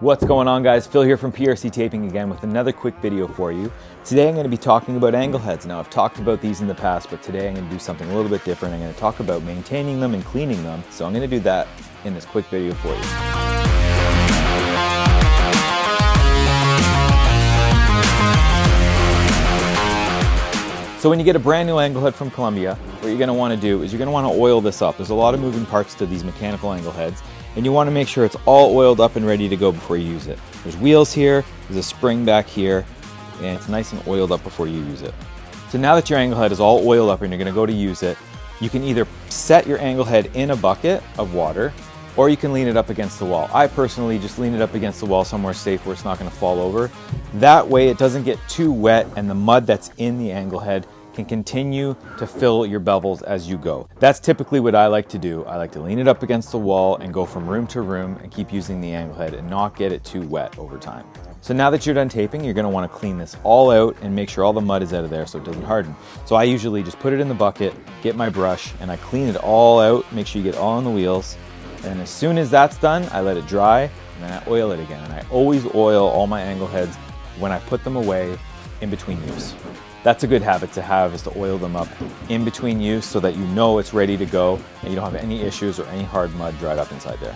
What's going on, guys? Phil here from PRC Taping again with another quick video for you. Today I'm going to be talking about angle heads. Now, I've talked about these in the past, but today I'm going to do something a little bit different. I'm going to talk about maintaining them and cleaning them. So I'm going to do that in this quick video for you. So when you get a brand new angle head from Columbia, what you're going to want to do is you're going to want to oil this up. There's a lot of moving parts to these mechanical angle heads, and you want to make sure it's all oiled up and ready to go before you use it. There's wheels here, there's a spring back here, and it's nice and oiled up before you use it. So now that your angle head is all oiled up and you're going to go to use it, you can either set your angle head in a bucket of water, or you can lean it up against the wall. I personally just lean it up against the wall somewhere safe where it's not going to fall over. That way it doesn't get too wet and the mud that's in the angle head can continue to fill your bevels as you go. That's typically what I like to do. I like to lean it up against the wall and go from room to room and keep using the angle head and not get it too wet over time. So now that you're done taping, you're going to want to clean this all out and make sure all the mud is out of there so it doesn't harden. So I usually just put it in the bucket, get my brush, and I clean it all out, make sure you get all on the wheels. And as soon as that's done, I let it dry and then I oil it again. And I always oil all my angle heads when I put them away in between use. That's a good habit to have, is to oil them up in between use so that you know it's ready to go and you don't have any issues or any hard mud dried up inside there.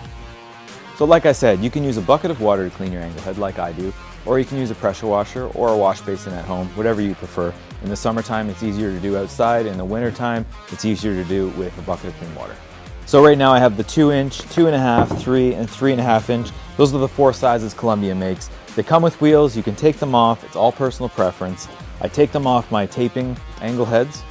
So like I said, you can use a bucket of water to clean your angle head like I do, or you can use a pressure washer or a wash basin at home, whatever you prefer. In the summertime, it's easier to do outside. In the wintertime, it's easier to do with a bucket of clean water. So right now I have the 2-inch, 2.5, 3, and 3.5 inch. Those are the 4 sizes Columbia makes. They come with wheels, you can take them off, it's all personal preference. I take them off my taping angle heads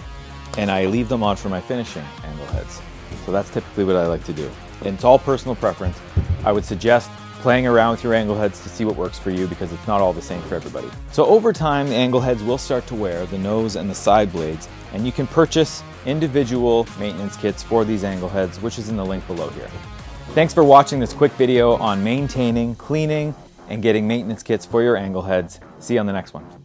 and I leave them on for my finishing angle heads. So that's typically what I like to do. And it's all personal preference. I would suggest playing around with your angle heads to see what works for you because it's not all the same for everybody. So over time, the angle heads will start to wear, the nose and the side blades, and you can purchase individual maintenance kits for these angle heads, which is in the link below here. Thanks for watching this quick video on maintaining, cleaning, and getting maintenance kits for your angle heads. See you on the next one.